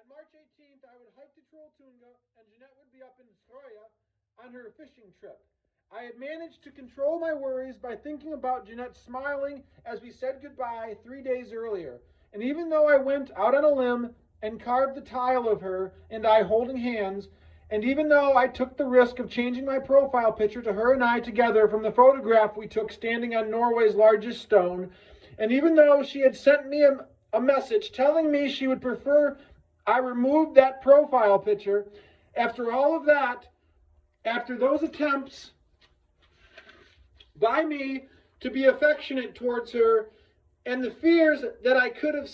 On March 18th, I would hike to Trolltunga, and Jeanett would be up in Historia on her fishing trip. I had managed to control my worries by thinking about Jeanett smiling as we said goodbye 3 days earlier. And even though I went out on a limb and carved the tile of her and I holding hands, and even though I took the risk of changing my profile picture to her and I together from the photograph we took standing on Norway's largest stone, and even though she had sent me a message telling me she would prefer I removed that profile picture, after all of that, after those attempts by me to be affectionate towards her, and the fears that I could have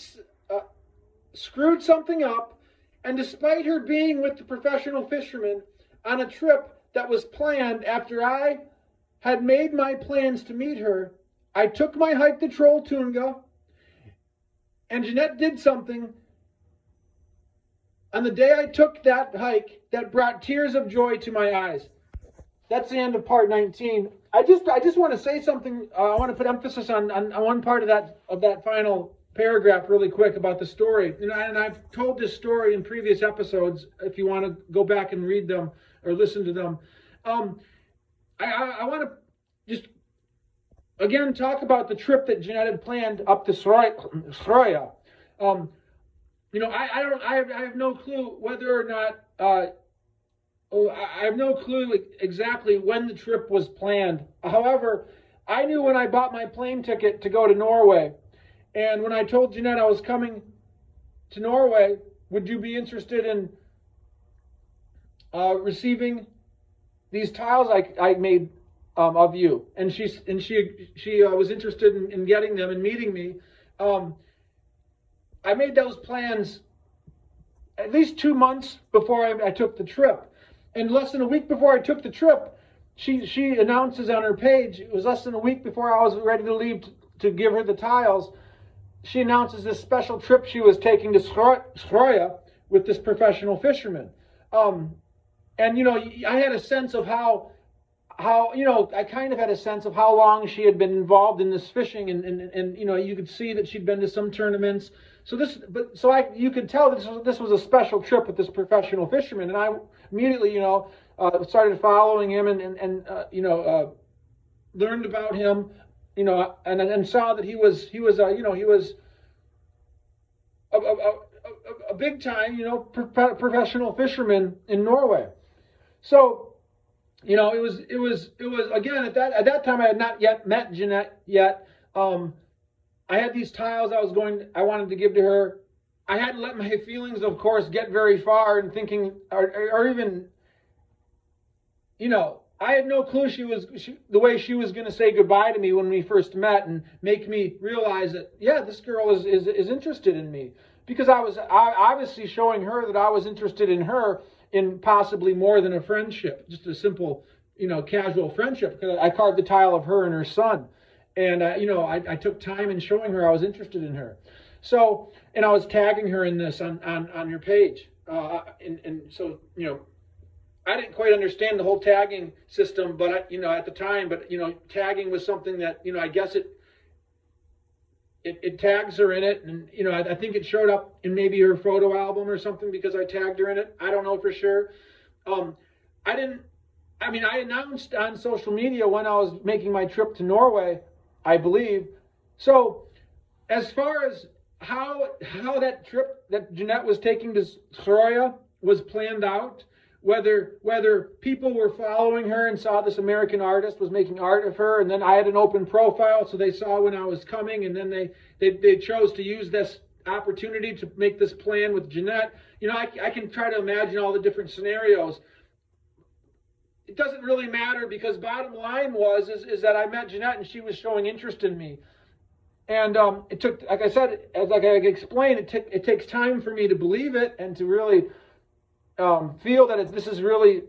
screwed something up, and despite her being with the professional fisherman on a trip that was planned after I had made my plans to meet her, I took my hike to Trolltunga, and Jeanett did something on the day I took that hike that brought tears of joy to my eyes. That's the end of part 19. I just want to say something. I want to put emphasis on one part of that final paragraph really quick about the story. And I've told this story in previous episodes. If you want to go back and read them or listen to them, I want to just again talk about the trip that Jeanett had planned up to Sroya. I have no clue whether or not. I have no clue exactly when the trip was planned. However, I knew when I bought my plane ticket to go to Norway. And when I told Jeanett I was coming to Norway, would you be interested in receiving these tiles I made of you? And she was interested in getting them and meeting me. I made those plans at least 2 months before I took the trip. And less than a week before I took the trip, she announces on her page, it was less than a week before I was ready to leave to give her the tiles, she announces this special trip she was taking to Sroya with this professional fisherman. And, I had a sense of how I kind of had a sense of how long she had been involved in this fishing, and you could see that she'd been to some tournaments. So you could tell this was a special trip with this professional fisherman, and I immediately started following him and learned about him, and saw that he was a big time professional fisherman in Norway. So. It was again at that time I had not yet met Jeanett yet. I had these tiles I wanted to give to her. I hadn't let my feelings, of course, get very far in thinking, or even, I had no clue the way she was going to say goodbye to me when we first met and make me realize that, yeah, this girl is interested in me, because I was obviously showing her that I was interested in her in possibly more than a friendship, just a simple, casual friendship. Because I carved the tile of her and her son, and I took time in showing her I was interested in her. So, and I was tagging her in this on your page, and so I didn't quite understand the whole tagging system, but at the time, tagging was something that I guess it tags her in it, and I think it showed up in maybe her photo album or something because I tagged her in it. I don't know for sure. I announced on social media when I was making my trip to Norway, I believe. So as far as how that trip that Jeanett was taking to Sroya was planned out, whether people were following her and saw this American artist was making art of her, and then I had an open profile, so they saw when I was coming, and then they chose to use this opportunity to make this plan with Jeanett. I can try to imagine all the different scenarios. It doesn't really matter, because bottom line is that I met Jeanett and she was showing interest in me. And it took, like I said, as I explained, it takes time for me to believe it and to really feel that this is really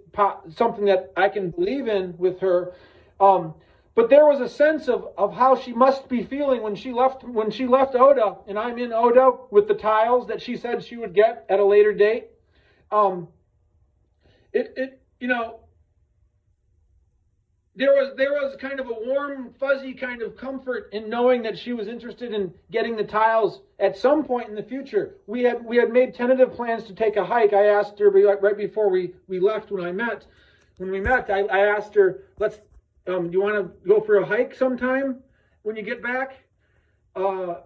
something that I can believe in with her. But there was a sense of how she must be feeling when she left Oda, and I'm in Oda with the tiles that she said she would get at a later date. there was kind of a warm, fuzzy kind of comfort in knowing that she was interested in getting the tiles at some point in the future. We had made tentative plans to take a hike. I asked her right before we left when we met. I asked her, do you want to go for a hike sometime when you get back? Or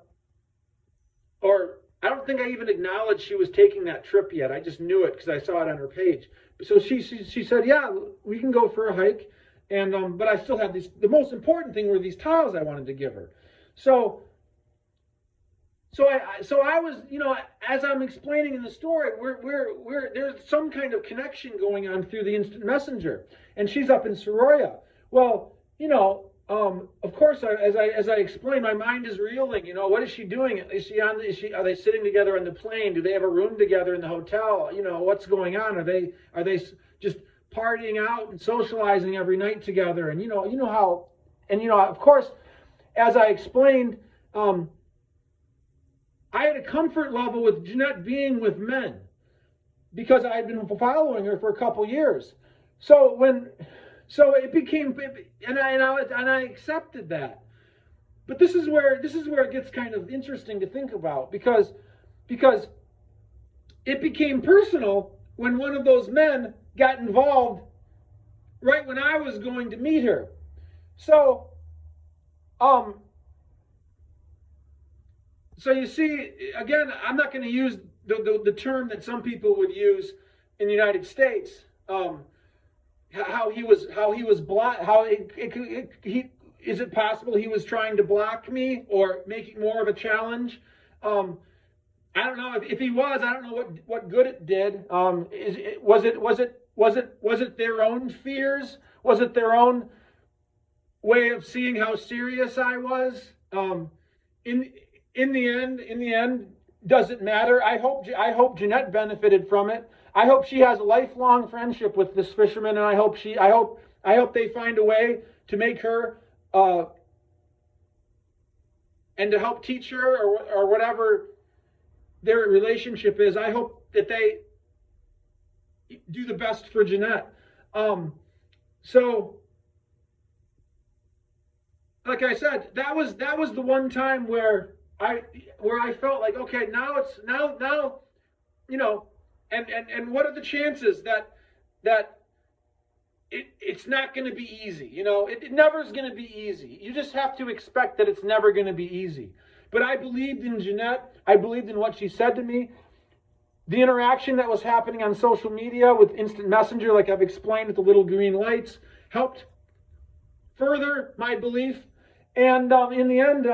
I don't think I even acknowledged she was taking that trip yet. I just knew it because I saw it on her page. So she said, yeah, we can go for a hike. And but I still had these. The most important thing were these tiles I wanted to give her. So I was, as I'm explaining in the story, there's some kind of connection going on through the instant messenger, and she's up in Soroya. Well, of course, as I explained, my mind is reeling. What is she doing? Are they sitting together on the plane? Do they have a room together in the hotel? What's going on? Are they just partying out and socializing every night together? And of course, as I explained, I had a comfort level with Jeanett being with men because I had been following her for a couple years. So it became, and I accepted that. But this is where it gets kind of interesting to think about because it became personal when one of those men got involved right when I was going to meet her. So you see, again, I'm not going to use the term that some people would use in the United States. How he was blocked? Is it possible he was trying to block me or make it more of a challenge? I don't know if he was. I don't know what good it did. Was it their own fears? Was it their own way of seeing how serious I was? In the end, does it matter? I hope Jeanett benefited from it. I hope she has a lifelong friendship with this fisherman, and I hope they find a way to make her and to help teach her or whatever their relationship is. I hope that they do the best for Jeanett. So, like I said, that was the one time where I felt like, okay, now and what are the chances that it's not going to be easy? It never is going to be easy. You just have to expect that it's never going to be easy. But I believed in Jeanett. I believed in what she said to me. The interaction that was happening on social media with instant messenger, like I've explained with the little green lights, helped further my belief. And in the end,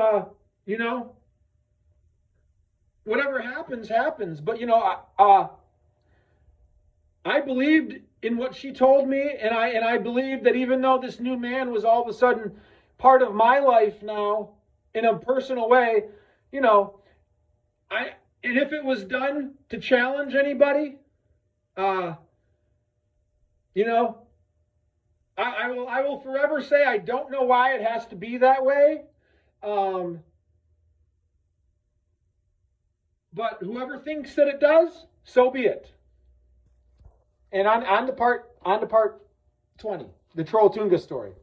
whatever happens, happens. But I believed in what she told me, and I believed that even though this new man was all of a sudden part of my life now in a personal way, and if it was done to challenge anybody, I will forever say I don't know why it has to be that way. But whoever thinks that it does, so be it. And on to part 20, the Trolltunga story.